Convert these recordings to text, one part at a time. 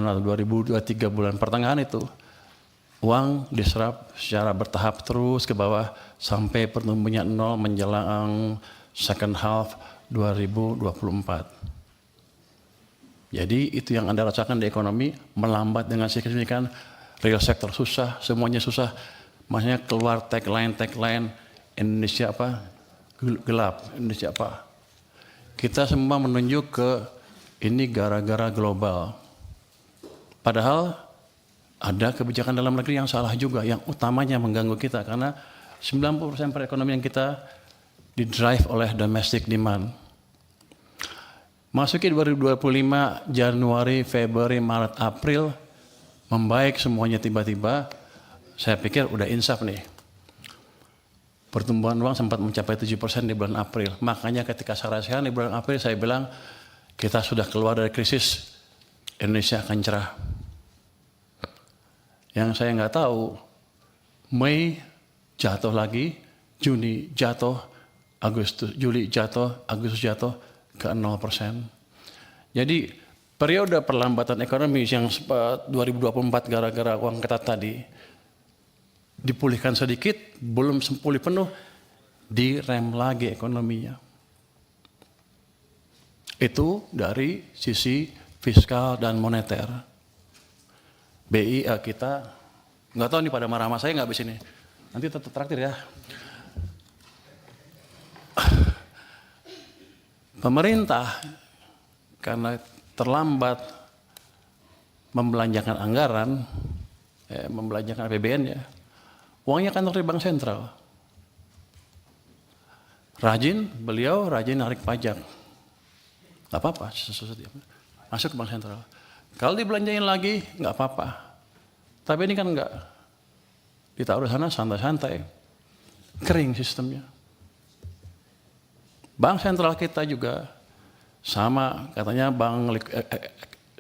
atau 2023 bulan pertengahan itu, uang diserap secara bertahap terus ke bawah sampai pertumbuhannya nol menjelang second half 2024. Jadi itu yang Anda rasakan di ekonomi, melambat dengan signifikan, real sektor susah, semuanya susah. Makanya keluar tagline Indonesia apa? Gelap, Indonesia apa? Kita semua menunjuk ke ini gara-gara global. Padahal ada kebijakan dalam negeri yang salah juga, yang utamanya mengganggu kita karena 90% perekonomian kita didrive oleh domestic demand. Masuki 2025, Januari, Februari, Maret, April, membaik semuanya tiba-tiba, saya pikir udah insaf nih. Pertumbuhan uang sempat mencapai 7% di bulan April. Makanya ketika saya rasakan di bulan April, saya bilang, kita sudah keluar dari krisis, Indonesia akan cerah. Yang saya nggak tahu, Mei jatuh lagi, Juni jatuh, Juli jatuh, Agustus jatuh ke 0%. Jadi periode perlambatan ekonomi yang 2024 gara-gara uang ketat tadi, dipulihkan sedikit, belum pulih penuh, direm lagi ekonominya. Itu dari sisi fiskal dan moneter. BI kita, nggak tahu nih pada marah-marah saya nggak habis ini. Nanti tetap traktir ya. Pemerintah karena terlambat membelanjakan anggaran, membelanjakan APBN ya, uangnya kan dari bank sentral. Beliau rajin narik pajak. Nggak apa-apa, masuk ke bank sentral. Kalau dibelanjain lagi, nggak apa-apa. Tapi ini kan nggak. Ditaruh sana santai-santai. Kering sistemnya. Bank sentral kita juga sama, katanya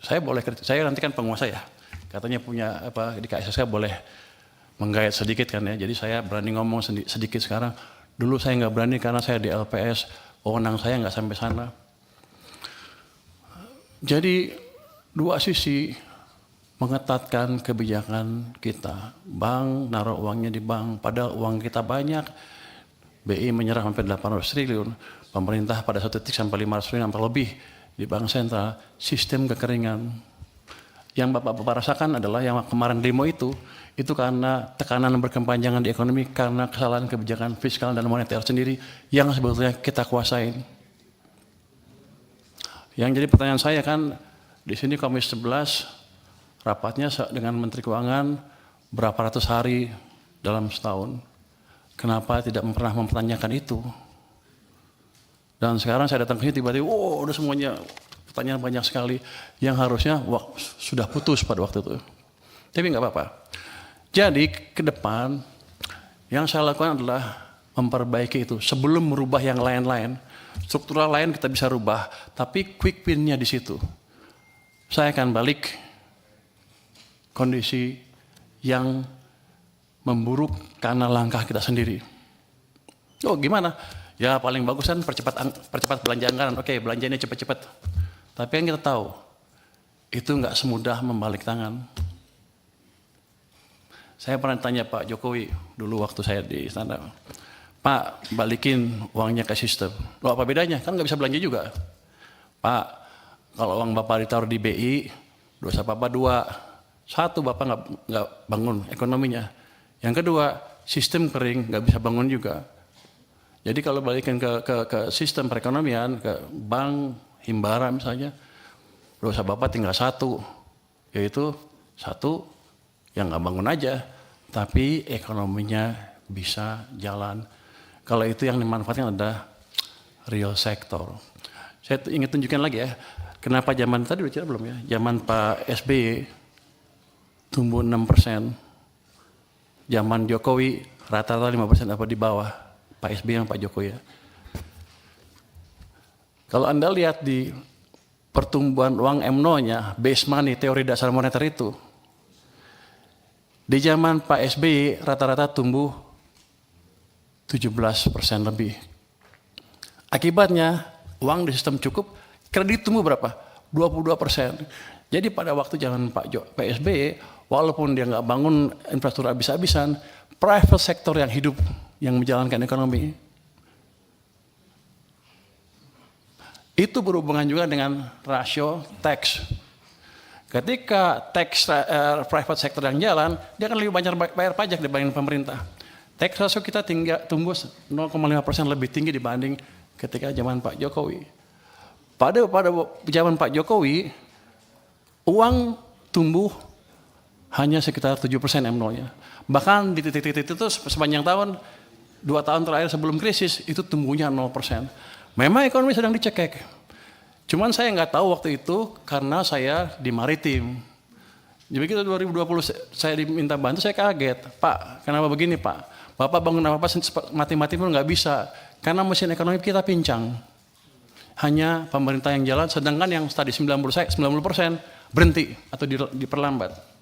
saya nanti kan penguasa ya. Katanya punya apa di KSSK boleh menggait sedikit kan ya. Jadi saya berani ngomong sedikit sekarang. Dulu saya nggak berani karena saya di LPS, wewenang saya nggak sampai sana. Jadi dua sisi mengetatkan kebijakan kita. Bank naruh uangnya di bank, padahal uang kita banyak. BI menyerah sampai 800 triliun. Pemerintah pada satu titik sampai 500 triliun, sampai lebih di bank sentral. Sistem kekeringan. Yang Bapak-Bapak rasakan adalah yang kemarin demo itu karena tekanan berkepanjangan di ekonomi karena kesalahan kebijakan fiskal dan moneter sendiri yang sebetulnya kita kuasain. Yang jadi pertanyaan saya kan, di sini Komisi 11 rapatnya dengan Menteri Keuangan berapa ratus hari dalam setahun. Kenapa tidak pernah mempertanyakan itu? Dan sekarang saya datang ke sini tiba-tiba, udah semuanya pertanyaan banyak sekali yang harusnya sudah putus pada waktu itu. Tapi nggak apa-apa. Jadi ke depan yang saya lakukan adalah memperbaiki itu sebelum merubah yang lain-lain. Struktural lain kita bisa rubah, tapi quick win-nya di situ. Saya akan balik kondisi yang memburuk karena langkah kita sendiri. Oh gimana? Ya paling bagus kan percepat belanja anggaran. Oke, belanjanya cepat-cepat. Tapi yang kita tahu, itu nggak semudah membalik tangan. Saya pernah tanya Pak Jokowi dulu waktu saya di istana. Pak, balikin uangnya ke sistem. Loh apa bedanya? Kan nggak bisa belanja juga. Pak, kalau uang Bapak ditaruh di BI, dosa Bapak dua. Satu, Bapak nggak bangun ekonominya. Yang kedua, sistem kering, nggak bisa bangun juga. Jadi kalau balikin ke sistem perekonomian, ke bank, himbara misalnya, dosa Bapak tinggal satu. Yaitu satu, yang nggak bangun aja, tapi ekonominya bisa jalan. Kalau itu yang dimanfaatkan adalah real sektor. Saya ingin tunjukkan lagi ya, kenapa zaman tadi udah cerita belum ya? Zaman Pak SBY tumbuh 6%. Zaman Jokowi rata-rata 5% apa di bawah Pak SBY yang Pak Jokowi ya. Kalau Anda lihat di pertumbuhan uang M0-nya, base money, teori dasar moneter itu, di zaman Pak SBY rata-rata tumbuh 17% lebih. Akibatnya uang di sistem cukup, kredit tumbuh berapa? 22%. Jadi pada waktu zaman Pak SBY, walaupun dia nggak bangun infrastruktur habis-habisan, private sector yang hidup, yang menjalankan ekonomi. Itu berhubungan juga dengan rasio tax. Ketika tax private sector yang jalan, dia akan lebih banyak bayar pajak dibanding pemerintah. Tax ratio kita tumbuh 0,5% lebih tinggi dibanding ketika zaman Pak Jokowi. Pada zaman Pak Jokowi, uang tumbuh hanya sekitar 7% M0-nya. Bahkan di titik-titik itu sepanjang tahun, 2 tahun terakhir sebelum krisis, itu tumbuhnya 0%. Memang ekonomi sedang dicekek. Cuman saya nggak tahu waktu itu karena saya di maritim. Jadi begitu 2020 saya diminta bantu, saya kaget. Pak, kenapa begini Pak? Bapak bangun apa-apa mati-mati pun nggak bisa. Karena mesin ekonomi kita pincang. Hanya pemerintah yang jalan, sedangkan yang tadi 90% berhenti atau diperlambat.